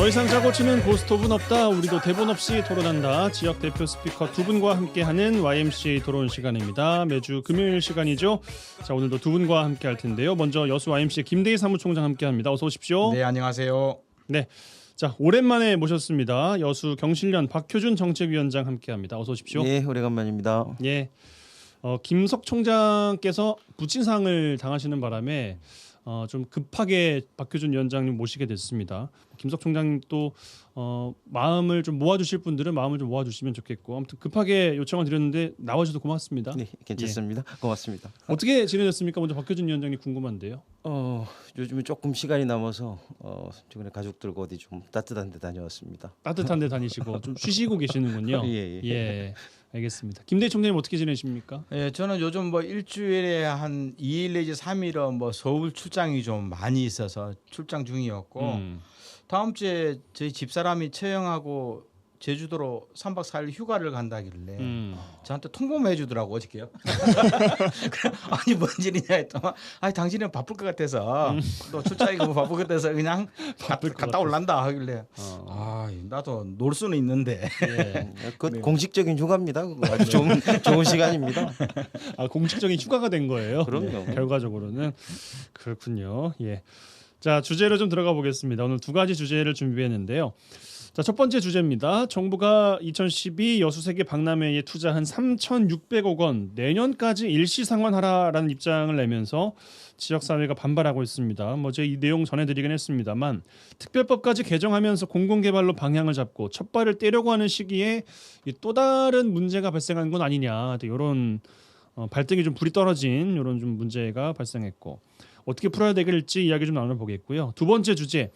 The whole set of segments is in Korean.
더 이상 짜고 치는 고스톱은 없다. 우리도 대본 없이 토론한다. 지역 대표 스피커 두 분과 함께하는 YMCA 토론 시간입니다. 매주 금요일 시간이죠. 자, 오늘도 두 분과 함께할 텐데요. 먼저 여수 YMCA 김대희 사무총장 함께합니다. 어서 오십시오. 네, 안녕하세요. 네, 자 오랜만에 모셨습니다. 여수 경실련 박효준 정책위원장 함께합니다. 어서 오십시오. 네, 오래간만입니다. 예, 김석 총장께서 부친상을 당하시는 바람에 좀 급하게 박효준 위원장님 모시게 됐습니다. 김석 총장님 또 마음을 좀 모아주실 분들은 마음을 좀 모아주시면 좋겠고, 아무튼 급하게 요청을 드렸는데 나와주셔서 고맙습니다. 네, 괜찮습니다. 고맙습니다. 어떻게 지내셨습니까? 먼저 박효준 위원장님 궁금한데요. 요즘에 조금 시간이 남아서 최근에 가족들과 어디 좀 따뜻한 데 다녀왔습니다. 따뜻한 데 다니시고 좀 쉬시고 계시는군요. 예, 알겠습니다. 김대희 총장님 어떻게 지내십니까? 예, 저는 요즘 뭐 일주일에 한 2일 내지 3일은 뭐 서울 출장이 좀 많이 있어서 출장 중이었고 다음 주에 저희 집사람이 처형하고 제주도로 3박 4일 휴가를 간다길래 저한테 통보해 주더라고 어저께요. 아니 뭔 일이냐 했더니 아니 당신은 바쁠 것 같아서 또 출장이고 바쁠 것 같아서 그냥 갔다 올란다 하길래 아 나도 놀 수는 있는데 예. 그 공식적인 휴가입니다. 그거 아주 좋은 시간입니다. 아, 공식적인 휴가가 된 거예요. 그럼요. 네, 결과적으로는 그렇군요. 예. 자, 주제로 좀 들어가 보겠습니다. 오늘 두 가지 주제를 준비했는데요. 자, 첫 번째 주제입니다. 정부가 2012 여수세계 박람회에 투자한 3,600억 원 내년까지 일시 상환하라라는 입장을 내면서 지역사회가 반발하고 있습니다. 제가 이 내용 전해드리긴 했습니다만 특별법까지 개정하면서 공공개발로 방향을 잡고 첫 발을 떼려고 하는 시기에 또 다른 문제가 발생한 건 아니냐, 이런 발등에 좀 불이 떨어진 이런 좀 문제가 발생했고 어떻게 풀어야 되길지 이야기 좀 나눠보겠고요. 두 번째 주제,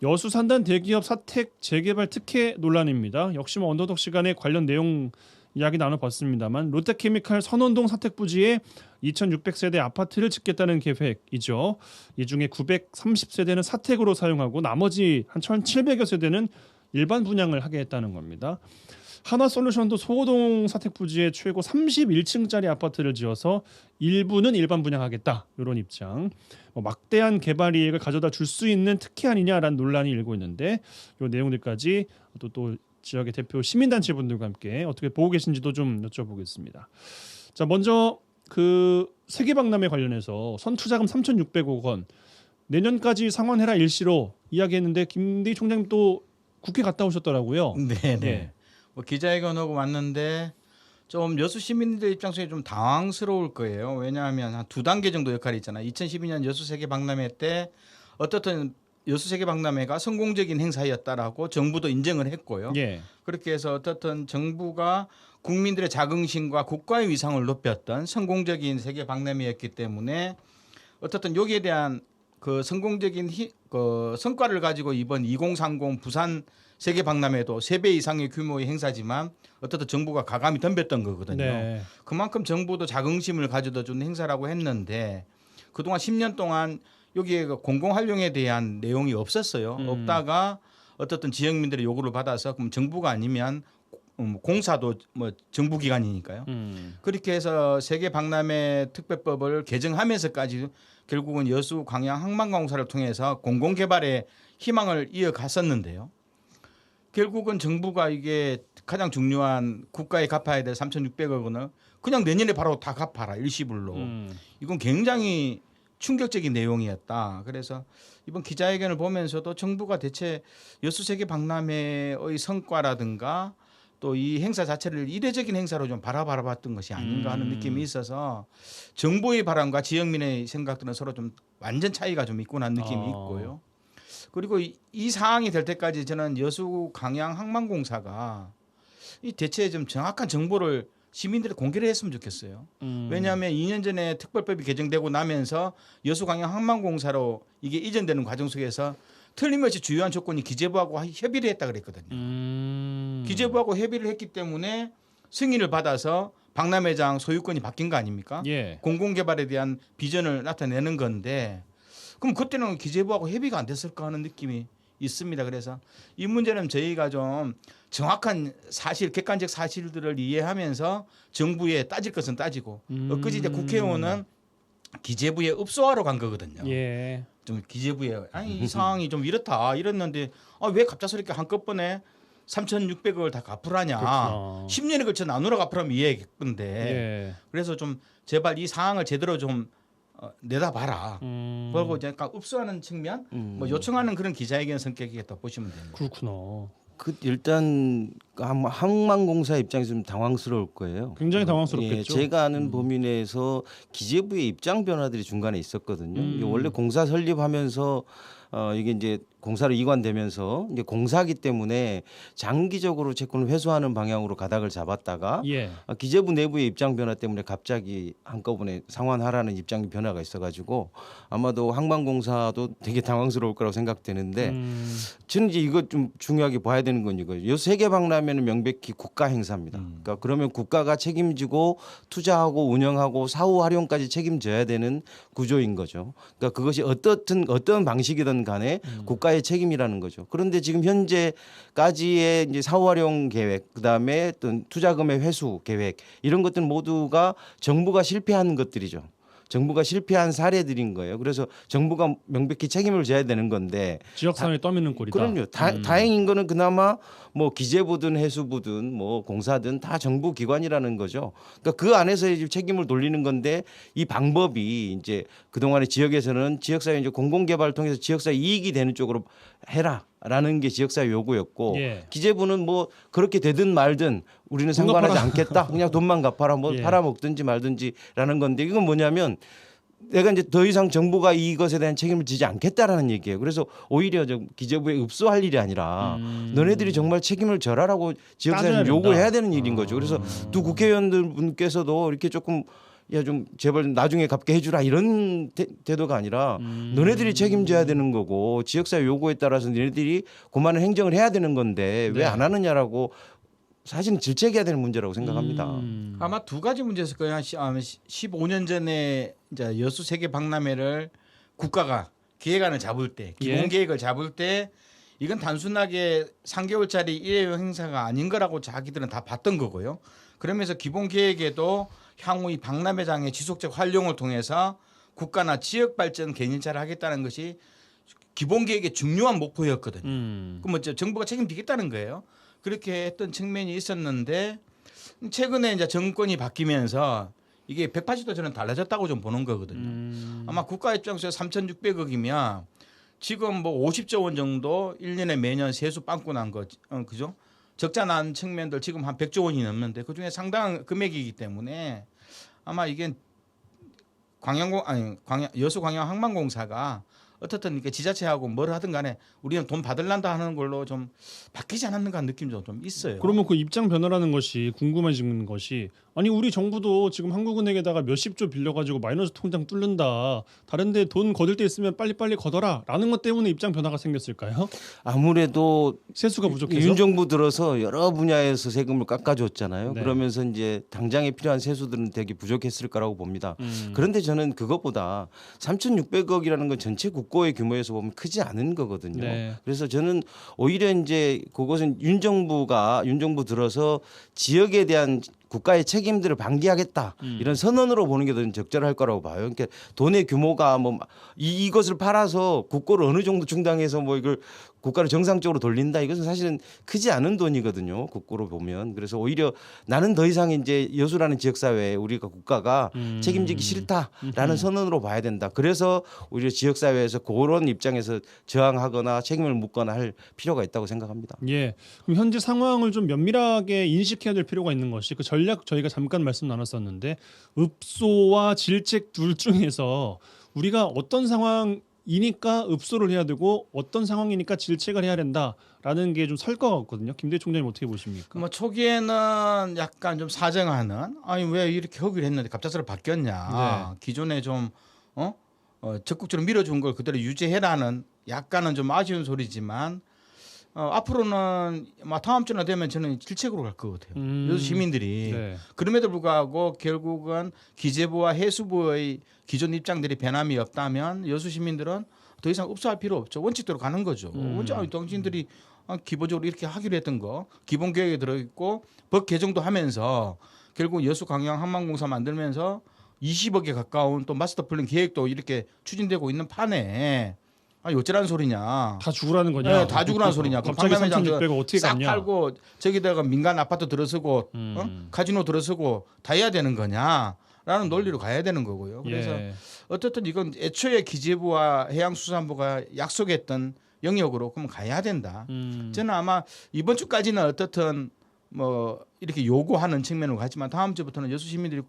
여수 산단 대기업 사택 재개발 특혜 논란입니다. 역시 언더독 시간에 관련 내용 이야기 나눠봤습니다만 롯데케미칼 선원동 사택 부지에 2,600세대 아파트를 짓겠다는 계획이죠. 이 중에 930세대는 사택으로 사용하고 나머지 한 1,700여 세대는 일반 분양을 하게 했다는 겁니다. 한화솔루션도 소호동 사택 부지에 최고 31층짜리 아파트를 지어서 일부는 일반 분양하겠다, 이런 입장. 막대한 개발 이익을 가져다 줄 수 있는 특혜 아니냐라는 논란이 일고 있는데 이 내용들까지 또 지역의 대표 시민단체 분들과 함께 어떻게 보고 계신지도 좀 여쭤보겠습니다. 자, 먼저 그 세계박람회 관련해서 선투자금 3,600억 원 내년까지 상환해라 일시로 이야기했는데 김대희 총장님 또 국회 갔다 오셨더라고요. 네. 예. 뭐 기자회견하고 왔는데 좀 여수 시민들 입장에서 좀 당황스러울 거예요. 왜냐하면 한 두 단계 정도 역할이 있잖아요. 2012년 여수세계 박람회 때 어떻든 여수세계 박람회가 성공적인 행사였다라고 정부도 인정을 했고요. 예. 그렇게 해서 어떻든 정부가 국민들의 자긍심과 국가의 위상을 높였던 성공적인 세계 박람회였기 때문에 어떻든 여기에 대한 그 성공적인 그 성과를 가지고 이번 2030 부산 세계 박람회도 3배 이상의 규모의 행사지만 어떻든 정부가 가감히 덤볐던 거거든요. 네. 그만큼 정부도 자긍심을 가져다 준 행사라고 했는데 그동안 10년 동안 여기에 공공활용에 대한 내용이 없었어요. 없다가 어떻든 지역민들의 요구를 받아서 그럼 정부가 아니면 공사도 뭐 정부기관이니까요. 그렇게 해서 세계 박람회 특별법을 개정하면서까지 결국은 여수 광양 항만공사를 통해서 공공개발에 희망을 이어갔었는데요. 결국은 정부가 이게 가장 중요한 국가에 갚아야 될 3,600억 원을 그냥 내년에 바로 다 갚아라 일시불로. 이건 굉장히 충격적인 내용이었다. 그래서 이번 기자회견을 보면서도 정부가 대체 여수세계 박람회의 성과라든가 또 이 행사 자체를 이례적인 행사로 좀 바라봤던 것이 아닌가 하는 느낌이 있어서 정부의 바람과 지역민의 생각들은 서로 좀 완전 차이가 좀 있구나 하는 느낌이 있고요. 그리고 이 상황이 될 때까지 저는 여수 광양 항만공사가 이 대체 좀 정확한 정보를 시민들이 공개를 했으면 좋겠어요. 왜냐하면 2년 전에 특별법이 개정되고 나면서 여수 광양 항만공사로 이게 이전되는 과정 속에서 틀림없이 주요한 조건이 기재부하고 협의를 했다 그랬거든요. 기재부하고 협의를 했기 때문에 승인을 받아서 박람회장 소유권이 바뀐 거 아닙니까? 예. 공공개발에 대한 비전을 나타내는 건데 그럼 그때는 기재부하고 협의가 안 됐을까 하는 느낌이 있습니다. 그래서 이 문제는 저희가 좀 정확한 사실, 객관적 사실들을 이해하면서 정부에 따질 것은 따지고 엊그제 이제 국회의원은 기재부에 읍소하러 간 거거든요. 예. 좀 기재부에 아니 이 상황이 좀 이렇다 이랬는데 왜 갑작스럽게 한꺼번에 3,600억을 다 갚으라냐. 그렇구나. 10년에 걸쳐 나누라 갚으라면 이해했건데 예. 그래서 좀 제발 이 상황을 제대로 좀 내다봐라. 그리고 이제 약간 읍수하는 측면, 뭐 요청하는 그런 기자회견 성격이겠다 보시면 됩니다. 그렇구나. 일단 항만공사 입장에서 좀 당황스러울 거예요. 굉장히 당황스럽겠죠. 예, 제가 아는 범위 내에서 기재부의 입장 변화들이 중간에 있었거든요. 이게 원래 공사 설립하면서 이게 이제 공사로 이관되면서 이제 공사기 때문에 장기적으로 채권을 회수하는 방향으로 가닥을 잡았다가 예. 기재부 내부의 입장 변화 때문에 갑자기 한꺼번에 상환하라는 입장 변화가 있어가지고 아마도 항만공사도 되게 당황스러울 거라고 생각되는데 저는 이제 이거 좀 중요하게 봐야 되는 건 이거예요. 요 세계 박람회는 명백히 국가 행사입니다. 그러니까 그러면 국가가 책임지고 투자하고 운영하고 사후 활용까지 책임져야 되는 구조인 거죠. 그러니까 그것이 어떤 방식이든 간에 국가의 책임이라는 거죠. 그런데 지금 현재까지의 이제 사후 활용 계획, 그다음에 어떤 투자금의 회수 계획 이런 것들 모두가 정부가 실패한 것들이죠. 정부가 실패한 사례들인 거예요. 그래서 정부가 명백히 책임을 져야 되는 건데 지역사회에 떠미는 꼴이다. 그럼요. 다행인 거는 그나마 뭐 기재부든 해수부든 뭐 공사든 다 정부 기관이라는 거죠. 그러니까 그 안에서 이제 책임을 돌리는 건데 이 방법이 이제 그동안의 지역에서는 지역사회 이제 공공개발을 통해서 지역사회 이익이 되는 쪽으로 해라라는 게 지역사회 요구였고 예. 기재부는 뭐 그렇게 되든 말든 우리는 상관하지 않겠다. 그냥 돈만 갚아라. 뭐 예. 팔아먹든지 말든지라는 건데 이건 뭐냐면 내가 이제 더 이상 정부가 이것에 대한 책임을 지지 않겠다라는 얘기예요. 그래서 오히려 기재부에 읍소할 일이 아니라 너네들이 정말 책임을 져라라고 지역사회에 따져야 요구해야 된다. 되는 일인 거죠. 그래서 두 국회의원들 분께서도 이렇게 조금 야 좀 제발 나중에 갚게 해주라 이런 태도가 아니라 너네들이 책임져야 되는 거고 지역사회 요구에 따라서 너네들이 그만한 행정을 해야 되는 건데 네. 왜 안 하느냐라고 사실은 질책해야 되는 문제라고 생각합니다. 아마 두 가지 문제였을 거예요. 한 15년 전에 이제 여수 세계 박람회를 국가가 기획안을 잡을 때, 기본 예. 계획을 잡을 때 이건 단순하게 3개월짜리 일회용 행사가 아닌 거라고 자기들은 다 봤던 거고요. 그러면서 기본 계획에도 향후 이 박람회장의 지속적 활용을 통해서 국가나 지역 발전 개인차를 하겠다는 것이 기본 계획의 중요한 목표였거든요. 그럼 뭐 정부가 책임지겠다는 거예요. 그렇게 했던 측면이 있었는데 최근에 이제 정권이 바뀌면서 이게 180도 저는 달라졌다고 좀 보는 거거든요. 아마 국가 입장에서 3,600억이면 지금 뭐 50조 원 정도 1년에 매년 세수 빵꾸 난 거, 그죠? 적자 난 측면들 지금 한 100조 원이 넘는데 그 중에 상당한 금액이기 때문에 아마 이게 여수광양항만공사가 어떻든 이렇게 지자체하고 뭘 하든 간에 우리는 돈 받을란다 하는 걸로 좀 바뀌지 않았는가 하는 느낌도 좀 있어요. 그러면 그 입장 변화라는 것이 궁금해지는 것이 아니 우리 정부도 지금 한국은행에다가 몇십조 빌려가지고 마이너스 통장 뚫는다. 다른데 돈 거둘 데 있으면 빨리빨리 걷어라라는 것 때문에 입장 변화가 생겼을까요? 아무래도 세수가 부족해서. 윤 정부 들어서 여러 분야에서 세금을 깎아줬잖아요. 네. 그러면서 이제 당장에 필요한 세수들은 되게 부족했을 거라고 봅니다. 그런데 저는 그것보다 3,600억이라는 건 전체 국고의 규모에서 보면 크지 않은 거거든요. 네. 그래서 저는 오히려 이제 그것은 윤 정부 들어서 지역에 대한 국가의 책임들을 방기하겠다 이런 선언으로 보는 게 더 적절할 거라고 봐요. 그러니까 돈의 규모가 뭐 이것을 팔아서 국고를 어느 정도 충당해서 뭐 이걸 국가를 정상적으로 돌린다 이것은 사실은 크지 않은 돈이거든요. 국고로 보면. 그래서 오히려 나는 더 이상 이제 여수라는 지역사회에 우리가 국가가 책임지기 싫다라는 선언으로 봐야 된다. 그래서 오히려 지역사회에서 그런 입장에서 저항하거나 책임을 묻거나 할 필요가 있다고 생각합니다. 예. 그럼 현재 상황을 좀 면밀하게 인식해야 될 필요가 있는 것이 그 전략 저희가 잠깐 말씀 나눴었는데 읍소와 질책 둘 중에서 우리가 어떤 상황이니까 읍소를 해야 되고 어떤 상황이니까 질책을 해야 된다라는 게 좀 설 것 같거든요. 김대희 총장님 어떻게 보십니까? 뭐 초기에는 약간 좀 사정하는 아니 왜 이렇게 허기를 했는데 갑작스레 바뀌었냐. 네. 기존에 좀 적극적으로 밀어준 걸 그대로 유지해라는 약간은 좀 아쉬운 소리지만 앞으로는 다음 주나 되면 저는 질책으로 갈 것 같아요. 여수 시민들이. 네. 그럼에도 불구하고 결국은 기재부와 해수부의 기존 입장들이 변함이 없다면 여수 시민들은 더 이상 읍소할 필요 없죠. 원칙대로 가는 거죠. 당신들이 기본적으로 이렇게 하기로 했던 거 기본 계획에 들어있고 법 개정도 하면서 결국 여수 광양 항만공사 만들면서 20억에 가까운 또 마스터 플랜 계획도 이렇게 추진되고 있는 판에 어쩌라는 소리냐. 다 죽으라는 거냐? 네, 다 죽으라는 소리냐. 그럼 갑자기 박람회장 3,600억 어떻게 싹 갚냐? 팔고 저기다가 민간 아파트 들어서고 카지노 들어서고 다 해야 되는 거냐라는 논리로 가야 되는 거고요. 그래서 예. 어떻든 이건 애초에 기재부와 해양수산부가 약속했던 영역으로 그럼 가야 된다. 저는 아마 이번 주까지는 어떻든 뭐 이렇게 요구하는 측면으로 가지만 다음 주부터는 여수 시민들이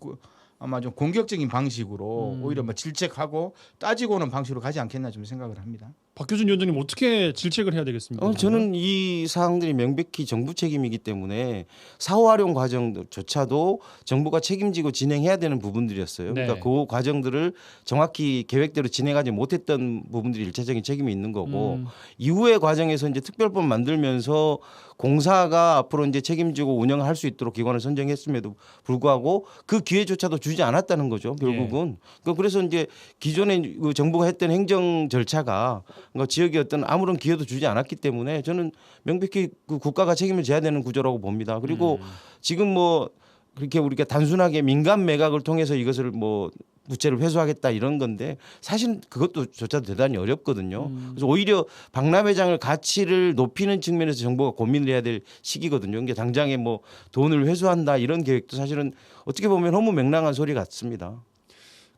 아마 좀 공격적인 방식으로 오히려 뭐 질책하고 따지고 오는 방식으로 가지 않겠나 좀 생각을 합니다. 박규준 위원장님 어떻게 질책을 해야 되겠습니까? 저는 이 사항들이 명백히 정부 책임이기 때문에 사후 활용 과정조차도 정부가 책임지고 진행해야 되는 부분들이었어요. 네. 그러니까 그 과정들을 정확히 계획대로 진행하지 못했던 부분들이 일차적인 책임이 있는 거고 이후의 과정에서 이제 특별법 만들면서 공사가 앞으로 이제 책임지고 운영할 수 있도록 기관을 선정했음에도 불구하고 그 기회조차도 주지 않았다는 거죠. 결국은. 그래서 이제 기존에 그 정부가 했던 행정 절차가 그러니까 지역의 어떤 아무런 기회도 주지 않았기 때문에 저는 명백히 그 국가가 책임을 져야 되는 구조라고 봅니다. 그리고 지금 뭐 그렇게 우리가 단순하게 민간 매각을 통해서 이것을 뭐 부채를 회수하겠다 이런 건데 사실 그것도 조차도 대단히 어렵거든요. 그래서 오히려 박람회장을 가치를 높이는 측면에서 정부가 고민을 해야 될 시기거든요. 이게 당장에 뭐 돈을 회수한다 이런 계획도 사실은 어떻게 보면 너무 맹랑한 소리 같습니다.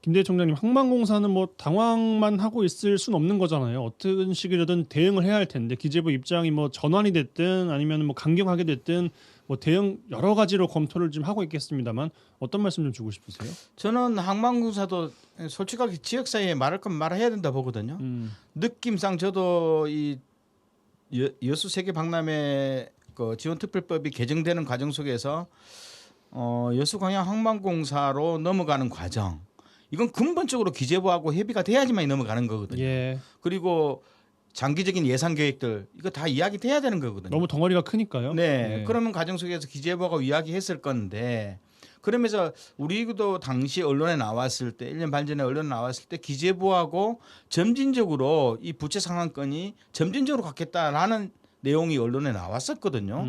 김대희 총장님, 항만공사는 뭐 당황만 하고 있을 수는 없는 거잖아요. 어떤 식이든 대응을 해야 할 텐데 기재부 입장이 뭐 전환이 됐든 아니면 뭐 강경하게 됐든 뭐 대응 여러 가지로 검토를 좀 하고 있겠습니다만 어떤 말씀 좀 주고 싶으세요? 저는 항만공사도 솔직하게 지역사회에 말할 건 말해야 된다 보거든요. 느낌상 저도 이 여수 세계 박람회 그 지원특별법이 개정되는 과정 속에서 여수광양 항만공사로 넘어가는 과정 이건 근본적으로 기재부하고 협의가 돼야지만 넘어가는 거거든요. 예. 그리고 장기적인 예산 계획들 이거 다 이야기돼야 되는 거거든요. 너무 덩어리가 크니까요. 네. 예. 그러면 과정 속에서 기재부하고 이야기했을 건데 그러면서 우리도 당시 언론에 나왔을 때 1년 반 전에 언론에 나왔을 때 기재부하고 점진적으로 이 부채 상환건이 점진적으로 갖겠다라는 내용이 언론에 나왔었거든요.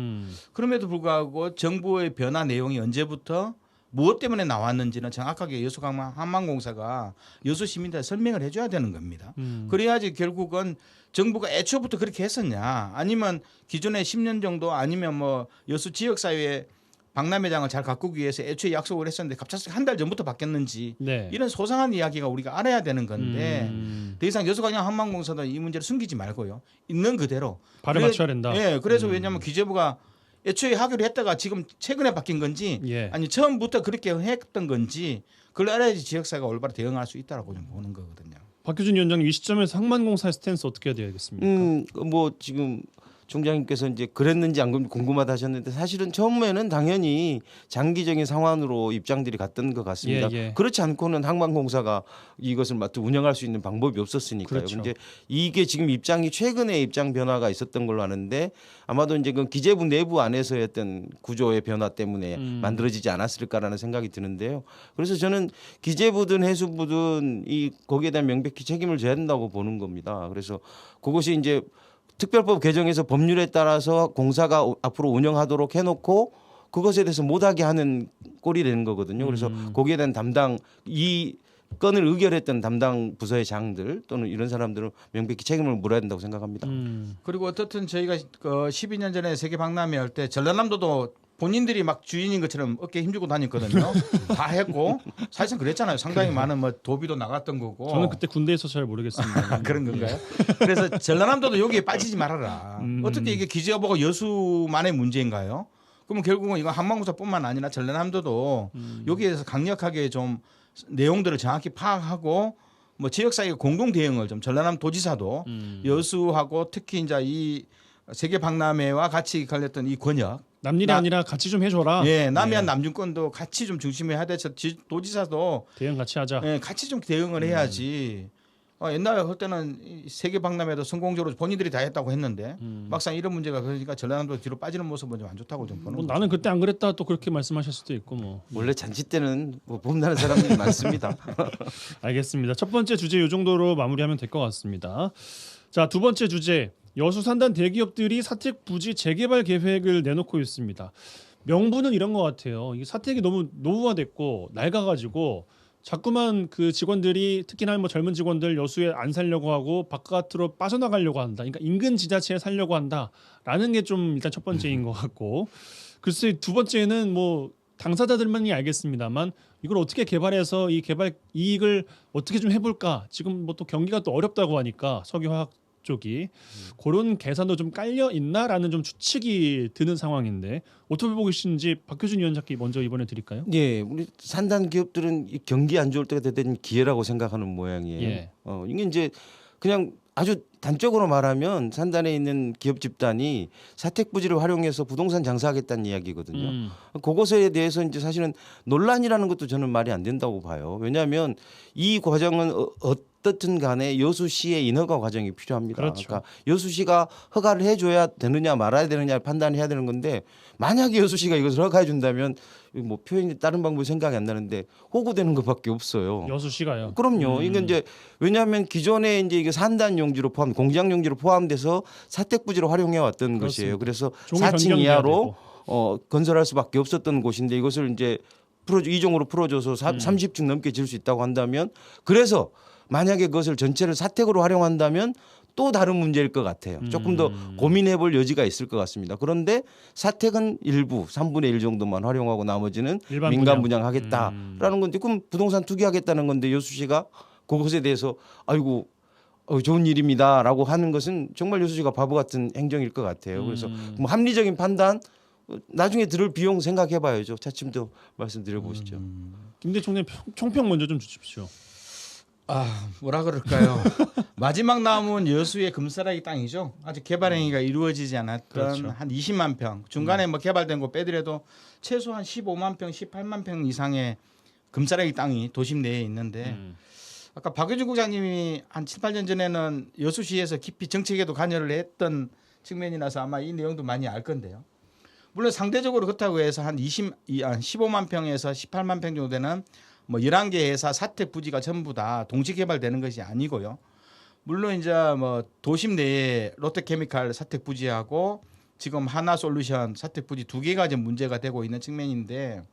그럼에도 불구하고 정부의 변화 내용이 언제부터 무엇 때문에 나왔는지는 정확하게 여수항만공사가 여수 시민들한테 설명을 해줘야 되는 겁니다. 그래야지 결국은 정부가 애초부터 그렇게 했었냐 아니면 기존에 10년 정도 아니면 뭐 여수 지역사회에 박람회장을 잘 가꾸기 위해서 애초에 약속을 했었는데 갑자기 한 달 전부터 바뀌었는지 네. 이런 소상한 이야기가 우리가 알아야 되는 건데 더 이상 여수광양 항만공사도 이 문제를 숨기지 말고요. 있는 그대로. 발을 맞춰야 된다. 예, 그래서 왜냐하면 기재부가 애초에 하기로 했다가 지금 최근에 바뀐 건지 예. 아니 처음부터 그렇게 했던 건지 그걸 알아야지 지역사회가 올바로 대응할 수 있다라고 좀 보는 거거든요. 박규준 위원장님 이 시점에서 항만공사의 스탠스 어떻게 해야 되겠습니까? 뭐 지금 총장님께서 이제 그랬는지 안 그랬는지 궁금하다 하셨는데 사실은 처음에는 당연히 장기적인 상황으로 입장들이 갔던 것 같습니다. 예, 예. 그렇지 않고는 항만공사가 이것을 맡아 운영할 수 있는 방법이 없었으니까요. 그렇죠. 이제 이게 지금 입장이 최근에 입장 변화가 있었던 걸로 아는데 아마도 이제 그 기재부 내부 안에서의 어떤 구조의 변화 때문에 만들어지지 않았을까라는 생각이 드는데요. 그래서 저는 기재부든 해수부든 이 거기에 대한 명백히 책임을 져야 된다고 보는 겁니다. 그래서 그것이 이제 특별법 개정에서 법률에 따라서 공사가 앞으로 운영하도록 해놓고 그것에 대해서 못하게 하는 꼴이 되는 거거든요. 그래서 거기에 대한 담당 이 건을 의결했던 담당 부서의 장들 또는 이런 사람들은 명백히 책임을 물어야 된다고 생각합니다. 그리고 어떻든 저희가 그 12년 전에 세계 박람회 할 때 전라남도도 본인들이 막 주인인 것처럼 어깨에 힘주고 다녔거든요. 다 했고 사실상 그랬잖아요. 상당히 많은 뭐 도비도 나갔던 거고. 저는 그때 군대에서 잘 모르겠습니다. 그런 건가요? 그래서 전라남도도 여기에 빠지지 말아라. 어떻게 이게 기재부가 여수만의 문제인가요? 그러면 결국은 이거 항만공사뿐만 아니라 전라남도도 여기에 대해서 강력하게 좀 내용들을 정확히 파악하고 뭐 지역사회 공동 대응을 좀 전라남 도지사도 여수하고 특히 이제 이 세계 박람회와 같이 걸렸던 이 권역 남일이 아니라 같이 좀 해줘라. 예, 남해안 남중권도 같이 좀 중심에 해야 돼서 도지사도 대응 같이 하자. 예, 같이 좀 대응을 해야지. 옛날에 할 때는 이 세계 박람회도 성공적으로 본인들이 다 했다고 했는데 막상 이런 문제가 그러니까 전라남도 뒤로 빠지는 모습은 좀 안 좋다고 좀 보는 뭐 거죠. 나는 그때 안 그랬다 또 그렇게 말씀하실 수도 있고 뭐. 원래 잔치 때는 뭐 봄나는 사람들이 많습니다. 알겠습니다. 첫 번째 주제 이 정도로 마무리하면 될 것 같습니다. 자, 두 번째 주제. 여수 산단 대기업들이 사택 부지 재개발 계획을 내놓고 있습니다. 명분은 이런 것 같아요. 이 사택이 너무 노후화됐고 낡아가지고 자꾸만 그 직원들이 특히나 뭐 젊은 직원들 여수에 안 살려고 하고 바깥으로 빠져나가려고 한다. 그러니까 인근 지자체에 살려고 한다라는 게 좀 일단 첫 번째인 것 같고, 글쎄 두 번째는 뭐 당사자들만이 알겠습니다만 이걸 어떻게 개발해서 이 개발 이익을 어떻게 좀 해볼까. 지금 뭐 또 경기가 또 어렵다고 하니까 석유화학 쪽이 그런 계산도 좀 깔려 있나라는 좀 추측이 드는 상황인데 어떻게 보고 계신지 박효준 위원장께 먼저 이번에 드릴까요? 예, 우리 산단 기업들은 이 경기 안 좋을 때가 되던 기회라고 생각하는 모양이에요. 예. 이게 이제 그냥 아주 단적으로 말하면 산단에 있는 기업 집단이 사택 부지를 활용해서 부동산 장사하겠다는 이야기거든요. 그것에 대해서 이제 사실은 논란이라는 것도 저는 말이 안 된다고 봐요. 왜냐하면 이 과정은 어떻든 간에 여수시의 인허가 과정이 필요합니다. 그렇죠. 그러니까 여수시가 허가를 해줘야 되느냐 말아야 되느냐 판단해야 되는 건데 만약에 여수시가 이것을 허가해 준다면 뭐 표현이 다른 방법이 생각이 안 나는데 호구되는 것밖에 없어요. 여수시가요. 그럼요. 이건 이제 왜냐하면 기존에 이제 이게 산단 용지로 포함, 공장 용지로 포함돼서 사택 부지로 활용해 왔던 것이에요. 그래서 종이 4층 변경돼야 이하로 건설할 수밖에 없었던 곳인데 이것을 이제 이종으로 풀어줘서 30층 넘게 지을 수 있다고 한다면 그래서 만약에 그것을 전체를 사택으로 활용한다면 또 다른 문제일 것 같아요. 조금 더 고민해 볼 여지가 있을 것 같습니다. 그런데 사택은 일부 3분의 1 정도만 활용하고 나머지는 일반 민간 분양. 분양하겠다라는 건데 그럼 부동산 투기하겠다는 건데 여수시가 그것에 대해서 아이고 좋은 일입니다라고 하는 것은 정말 여수시가 바보 같은 행정일 것 같아요. 그래서 뭐 합리적인 판단 나중에 들을 비용 생각해 봐야죠. 차츰 더 말씀드려 보시죠. 김대 총장 총평 먼저 좀 주십시오. 아 뭐라 그럴까요? 마지막 남은 여수의 금싸라기 땅이죠. 아직 개발 행위가 이루어지지 않았던 그렇죠. 한 20만 평. 중간에 뭐 개발된 거 빼더라도 최소한 15만 평, 18만 평 이상의 금싸라기 땅이 도심 내에 있는데 아까 박효준 국장님이 한 7, 8년 전에는 여수시에서 깊이 정책에도 관여를 했던 측면이라서 아마 이 내용도 많이 알 건데요. 물론 상대적으로 그렇다고 해서 한 15만 평에서 18만 평 정도 되는 뭐 11개 회사 사택 부지가 전부 다 동시 개발되는 것이 아니고요. 물론 이제 뭐 도심 내에 롯데케미칼 사택 부지하고 지금 하나솔루션 사택 부지 2개가 지금 문제가 되고 있는 측면인데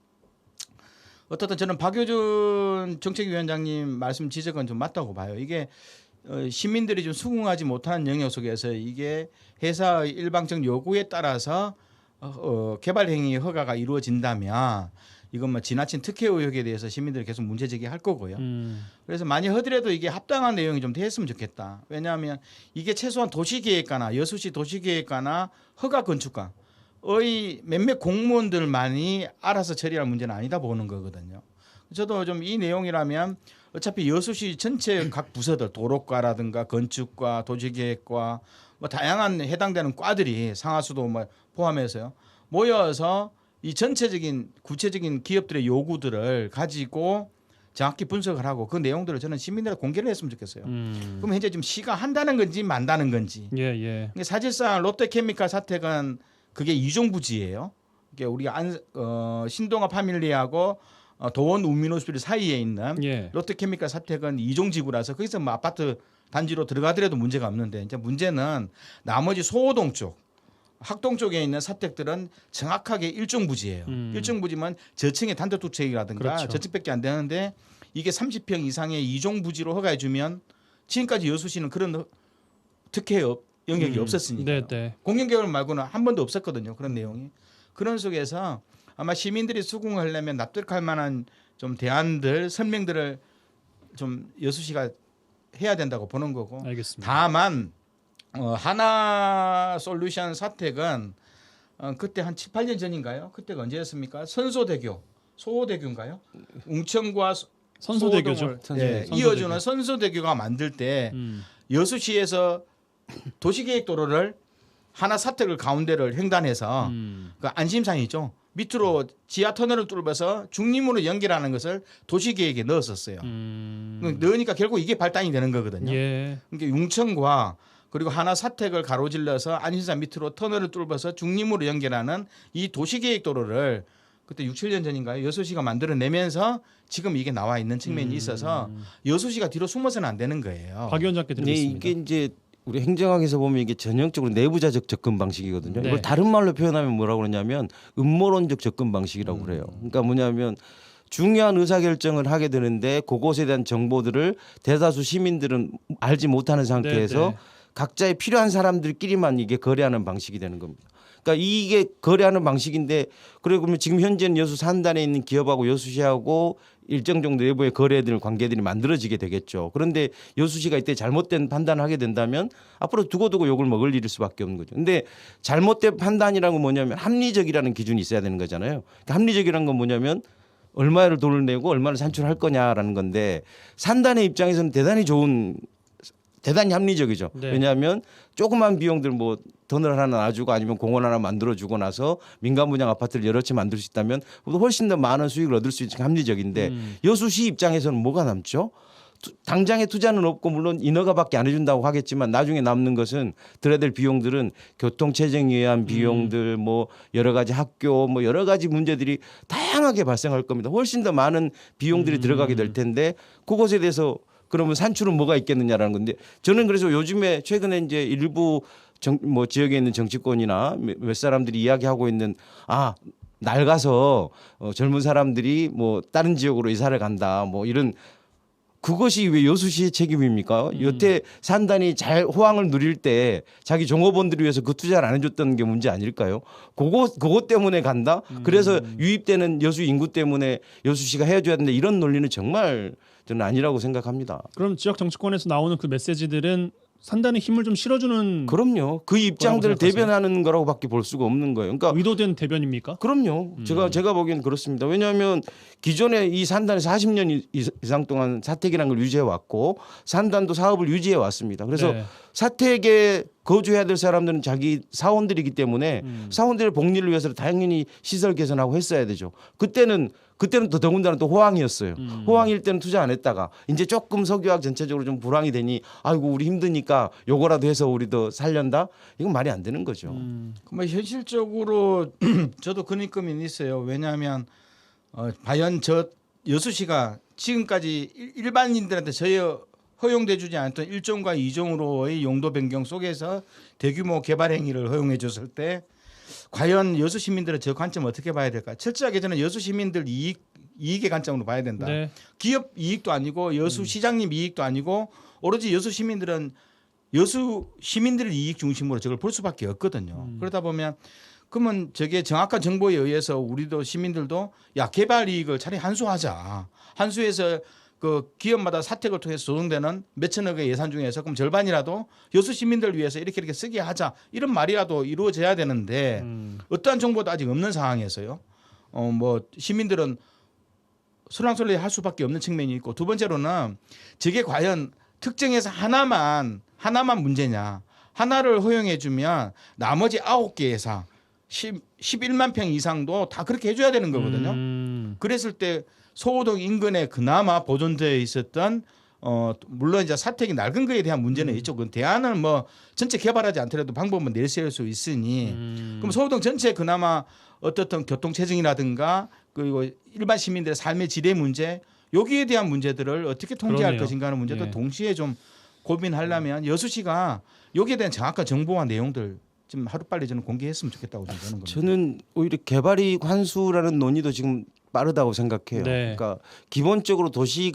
어떻든 저는 박효준 정책위원장님 말씀 지적은 좀 맞다고 봐요. 이게 시민들이 좀 수긍하지 못하는 영역 속에서 이게 회사의 일방적 요구에 따라서 개발 행위 허가가 이루어진다면 이건 뭐 지나친 특혜 의혹에 대해서 시민들이 계속 문제 제기할 거고요. 그래서 많이 하더라도 이게 합당한 내용이 좀 됐으면 좋겠다. 왜냐하면 이게 최소한 도시계획과나 여수시 도시계획과나 허가 건축가의 몇몇 공무원들만이 알아서 처리할 문제는 아니다 보는 거거든요. 저도 좀 이 내용이라면 어차피 여수시 전체 각 부서들 도로과라든가 건축과 도시계획과 뭐 다양한 해당되는 과들이 상하수도 뭐 포함해서요 모여서 이 전체적인 구체적인 기업들의 요구들을 가지고 정확히 분석을 하고 그 내용들을 저는 시민들에게 공개를 했으면 좋겠어요. 그럼 현재 지금 시가 한다는 건지 만다는 건지. 예. 근데 사실상 롯데케미칼 사택은 그게 이종부지예요. 이게 우리가 신동아 파밀리하고 도원 우민호스피tal 사이에 있는 예. 롯데케미칼 사택은 이종지구라서 거기서 뭐 아파트 단지로 들어가더라도 문제가 없는데 이제 문제는 나머지 소호동 쪽. 학동 쪽에 있는 사택들은 정확하게 일종 부지예요. 일종 부지면 저층의 단독주택이라든가 그렇죠. 저층밖에 안 되는데 이게 30평 이상의 이종 부지로 허가해 주면 지금까지 여수시는 그런 특혜 영역이 없었으니까 네. 공영개발 말고는 한 번도 없었거든요. 그런 내용이. 그런 속에서 아마 시민들이 수긍하려면 납득할 만한 좀 대안들 설명들을 좀 여수시가 해야 된다고 보는 거고. 알겠습니다. 다만 하나 솔루션 사택은 그때 한 7, 8년 전인가요? 그때가 언제였습니까? 소호대교인가요? 웅천과 선소대교죠. 예, 이어주는 선소대교가 만들 때 여수시에서 도시계획도로를 하나 사택을 가운데를 횡단해서 그 안심상이죠. 밑으로 지하 터널을 뚫어서 중림으로 연결하는 것을 도시계획에 넣었었어요. 넣으니까 결국 이게 발단이 되는 거거든요. 예. 그러니까 웅천과 그리고 하나 사택을 가로질러서 안신산 밑으로 터널을 뚫어서 중림으로 연결하는 이 도시계획도로를 그때 6, 7년 전인가요? 여수시가 만들어내면서 지금 이게 나와 있는 측면이 있어서 여수시가 뒤로 숨어서는 안 되는 거예요. 박 위원장께 네, 드리겠습니다. 이게 이제 우리 행정학에서 보면 이게 전형적으로 내부자적 접근 방식이거든요. 네. 이걸 다른 말로 표현하면 뭐라고 그러냐면 음모론적 접근 방식이라고 그래요. 그러니까 뭐냐면 중요한 의사결정을 하게 되는데 그것에 대한 정보들을 대다수 시민들은 알지 못하는 상태에서 네, 네. 각자의 필요한 사람들끼리만 이게 거래하는 방식이 되는 겁니다. 그러니까 이게 거래하는 방식인데 그러면 지금 현재는 여수 산단에 있는 기업하고 여수시하고 일정 정도 내부의 거래들 관계들이 만들어지게 되겠죠. 그런데 여수시가 이때 잘못된 판단을 하게 된다면 앞으로 두고두고 욕을 먹을 일일 수밖에 없는 거죠. 근데 잘못된 판단이라는 건 뭐냐면 합리적이라는 기준이 있어야 되는 거잖아요. 그러니까 합리적이라는 건 뭐냐면 얼마를 돈을 내고 얼마를 산출할 거냐라는 건데 산단의 입장에서는 대단히 합리적이죠. 네. 왜냐하면 조그만 비용들 뭐 돈을 하나 놔주고 아니면 공원 하나 만들어주고 나서 민간 분양 아파트를 여러 채 만들 수 있다면 훨씬 더 많은 수익을 얻을 수 있으니까 합리적인데 여수시 입장에서는 뭐가 남죠? 당장의 투자는 없고 물론 인허가밖에 안 해준다고 하겠지만 나중에 남는 것은 들어야 될 비용들은 교통체증에 의한 비용들 뭐 여러 가지 학교 뭐 여러 가지 문제들이 다양하게 발생할 겁니다. 훨씬 더 많은 비용들이 들어가게 될 텐데 그것에 대해서 그러면 산출은 뭐가 있겠느냐라는 건데 저는 그래서 요즘에 최근에 이제 일부 뭐 지역에 있는 정치권이나 몇 사람들이 이야기하고 있는 낡아서 젊은 사람들이 뭐 다른 지역으로 이사를 간다 뭐 이런 그것이 왜 여수시의 책임입니까? 여태 산단이 잘 호황을 누릴 때 자기 종업원들을 위해서 그 투자를 안 해줬던 게 문제 아닐까요? 그것 때문에 간다? 그래서 유입되는 여수 인구 때문에 여수시가 해줘야 된다 이런 논리는 정말 저는 아니라고 생각합니다. 그럼 지역 정치권에서 나오는 그 메시지들은 산단의 힘을 좀 실어주는 그럼요. 그 입장들을 대변하는 거라고밖에 볼 수가 없는 거예요. 그러니까 의도된 대변입니까? 그럼요. 제가 보기에는 그렇습니다. 왜냐하면 기존에 이 산단이 40년 이상 동안 사택이라는 걸 유지해 왔고 산단도 사업을 유지해 왔습니다. 그래서 네. 사택에 거주해야 될 사람들은 자기 사원들이기 때문에 사원들의 복리를 위해서 당연히 시설 개선하고 했어야 되죠. 그때는 또 더군다나 또 호황이었어요. 호황일 때는 투자 안 했다가 이제 조금 석유화학 전체적으로 좀 불황이 되니 아이고 우리 힘드니까 요거라도 해서 우리도 살련다. 이건 말이 안 되는 거죠. 뭐 현실적으로 저도 그런 있어요. 왜냐하면 과연 저 여수시가 지금까지 일반인들한테 허용돼 주지 않았던 1종과 2종으로의 용도 변경 속에서 대규모 개발 행위를 허용해 줬을 때 과연 여수 시민들은 저 관점 어떻게 봐야 될까? 철저하게 저는 여수 시민들 이익의 관점으로 봐야 된다. 네. 기업 이익도 아니고 여수 시장님 이익도 아니고 오로지 여수 시민들은 여수 시민들의 이익 중심으로 저걸 볼 수밖에 없거든요. 그러다 보면 그러면 저게 정확한 정보에 의해서 우리도 시민들도 야 개발 이익을 차라리 환수하자. 환수해서 그 기업마다 사택을 통해서 조성되는 몇천억의 예산 중에서 그럼 절반이라도 여수 시민들 위해서 이렇게 쓰게 하자 이런 말이라도 이루어져야 되는데 어떠한 정보도 아직 없는 상황에서요. 뭐 시민들은 설랑설레 할 수밖에 없는 측면이 있고 두 번째로는 저게 과연 특정해서 하나만 문제냐. 하나를 허용해 주면 나머지 9개 회사 11만 평 이상도 다 그렇게 해줘야 되는 거거든요. 그랬을 때 소호동 인근에 그나마 보존되어 있었던 물론 이제 사택이 낡은 거에 대한 문제는 있죠. 그 대안을 뭐 전체 개발하지 않더라도 방법은 내세울 수 있으니 그럼 소호동 전체 그나마 어떻든 교통체증이라든가 그리고 일반 시민들의 삶의 질의 문제 여기에 대한 문제들을 어떻게 통제할 그러네요. 것인가 하는 문제도 예. 동시에 좀 고민하려면 여수시가 여기에 대한 정확한 정보와 내용들 좀 하루빨리 저는 공개했으면 좋겠다고 저는 보는 겁니다. 저는 오히려 개발이익 환수라는 논의도 지금 빠르다고 생각해요. 네. 그러니까 기본적으로 도시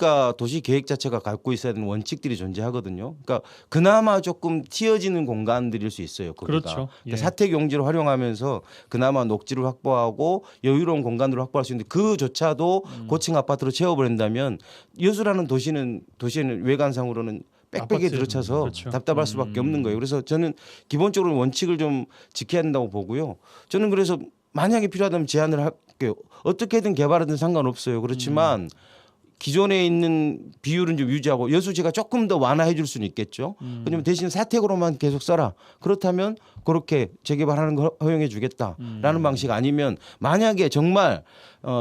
계획 자체가 갖고 있어야 되는 원칙들이 존재하거든요. 그러니까 그나마 조금 튀어지는 공간들일 수 있어요. 거기가. 그렇죠. 그러니까 예. 사택 용지를 활용하면서 그나마 녹지를 확보하고 여유로운 공간으로 확보할 수 있는데 그조차도 고층 아파트로 채워버린다면 여수라는 도시는 외관상으로는 빽빽이 아파트. 들어차서 그렇죠. 답답할 수밖에 없는 거예요. 그래서 저는 기본적으로 원칙을 좀 지켜야 된다고 보고요. 저는 그래서 만약에 필요하다면 제안을 할게요. 어떻게든 개발하든 상관없어요. 그렇지만 기존에 있는 비율은 좀 유지하고 여수시가 조금 더 완화해 줄 수는 있겠죠. 그러면 대신 사택으로만 계속 써라. 그렇다면 그렇게 재개발하는 걸 허용해 주겠다라는 방식 아니면 만약에 정말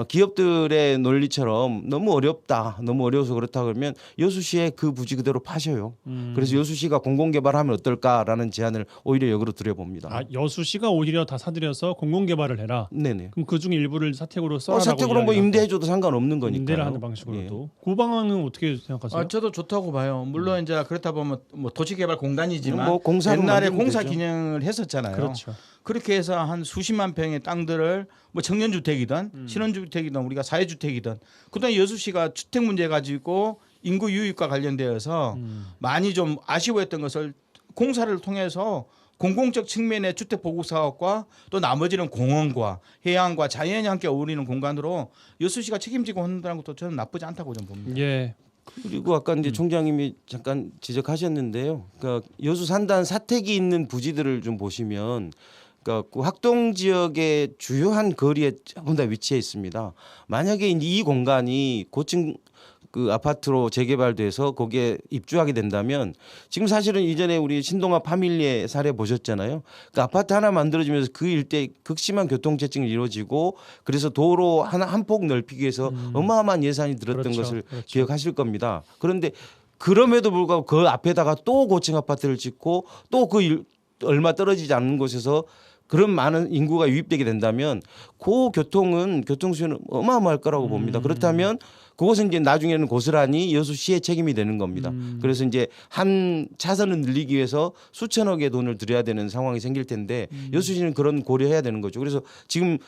기업들의 논리처럼 너무 어렵다. 너무 어려워서 그렇다 그러면 여수시에 그 부지 그대로 파셔요. 그래서 여수시가 공공개발하면 어떨까라는 제안을 오히려 역으로 드려봅니다. 여수시가 오히려 다 사들여서 공공개발을 해라. 네네. 그럼 그 중에 일부를 사택으로 써라라고 사택으로 뭐 이야기를 임대해줘도 상관없는 하고, 거니까. 임대를 하는 방식으로도. 그 방안은 어떻게 생각하세요? 저도 좋다고 봐요. 물론 이제 그렇다 보면 뭐 도시개발공단이지만 뭐 공사로 옛날에 만들면 공사 되죠. 기능을 했었잖아요. 그렇죠. 그렇게 해서 한 수십만 평의 땅들을 뭐 청년주택이든 신혼주택이든 우리가 사회주택이든 그다음에 여수시가 주택 문제 가지고 인구 유입과 관련되어서 많이 좀 아쉬워했던 것을 공사를 통해서 공공적 측면의 주택 보급 사업과 또 나머지는 공원과 해양과 자연이 함께 어울리는 공간으로 여수시가 책임지고 한다는 것도 저는 나쁘지 않다고 좀 봅니다. 예. 그리고 아까 이제 총장님이 잠깐 지적하셨는데요. 그러니까 여수 산단 사택이 있는 부지들을 좀 보시면, 그러니까 그 학동 지역의 주요한 거리에 전부 다 위치해 있습니다. 만약에 이제 이 공간이 고층 그 아파트로 재개발돼서 거기에 입주하게 된다면, 지금 사실은 이전에 우리 신동아 파밀리의 사례 보셨잖아요. 그 아파트 하나 만들어지면서 그 일대 극심한 교통체증이 이루어지고, 그래서 도로 하나 한 폭 넓히기 위해서 어마어마한 예산이 들었던 그렇죠. 것을 그렇죠. 기억하실 겁니다. 그런데 그럼에도 불구하고 그 앞에다가 또 고층 아파트를 짓고 또 그 얼마 떨어지지 않는 곳에서 그런 많은 인구가 유입되게 된다면 그 교통 수요는 어마어마할 거라고 봅니다. 그렇다면 그것은 이제 나중에는 고스란히 여수시의 책임이 되는 겁니다. 그래서 이제 한 차선을 늘리기 위해서 수천억의 돈을 들여야 되는 상황이 생길 텐데 여수시는 그런 고려해야 되는 거죠. 그래서 지금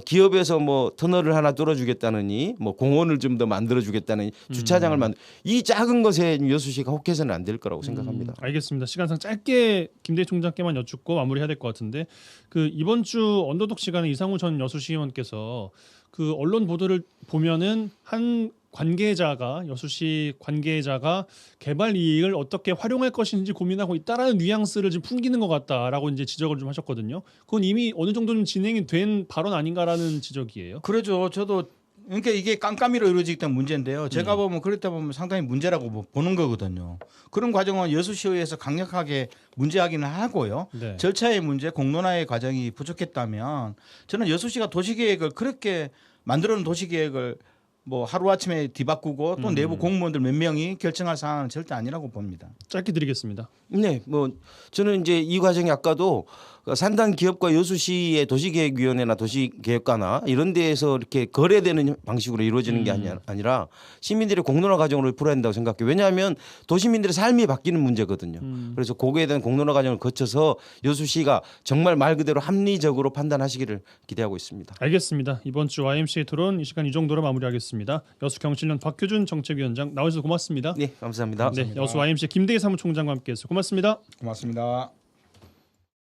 기업에서 뭐 터널을 하나 뚫어주겠다느니 뭐 공원을 좀 더 만들어주겠다느니 주차장을 이 작은 것에 여수시가 혹해서는 안 될 거라고 생각합니다. 알겠습니다. 시간상 짧게 김대희 총장께만 여쭙고 마무리해야 될 것 같은데, 그 이번 주 언더독 시간에 이상우 전 여수시의원께서 그 언론 보도를 보면은 한 관계자가 여수시 관계자가 개발 이익을 어떻게 활용할 것인지 고민하고 있다라는 뉘앙스를 지금 풍기는 것 같다라고 이제 지적을 좀 하셨거든요. 그건 이미 어느 정도는 진행이 된 발언 아닌가라는 지적이에요. 그러죠. 저도 그러니까 이게 깜깜이로 이루어지기 때문에 문제인데요. 제가 보면 그렇다 보면 상당히 문제라고 보는 거거든요. 그런 과정은 여수시의회에서 강력하게 문제하기는 하고요. 네. 절차의 문제, 공론화의 과정이 부족했다면 저는 여수시가 도시계획을 그렇게 만들어놓은 도시계획을 뭐 하루아침에 뒤바꾸고 또 내부 공무원들 몇 명이 결정할 사안은 절대 아니라고 봅니다. 짧게 드리겠습니다. 네, 뭐 저는 이제 이 과정이 아까도 산단 기업과 여수시의 도시계획위원회나 도시계획과나 이런 데에서 이렇게 거래되는 방식으로 이루어지는 게 아니라 시민들의 공론화 과정으로 풀어야 된다고 생각해요. 왜냐하면 도시민들의 삶이 바뀌는 문제거든요. 그래서 거기에 대한 공론화 과정을 거쳐서 여수시가 정말 말 그대로 합리적으로 판단하시기를 기대하고 있습니다. 알겠습니다. 이번 주 YMCA 토론 이 시간 이 정도로 마무리하겠습니다. 여수경실련 박효준 정책위원장 나와주셔서 고맙습니다. 네, 감사합니다. 네, 여수 YMCA 김대희 사무총장과 함께해서 고맙습니다. 고맙습니다.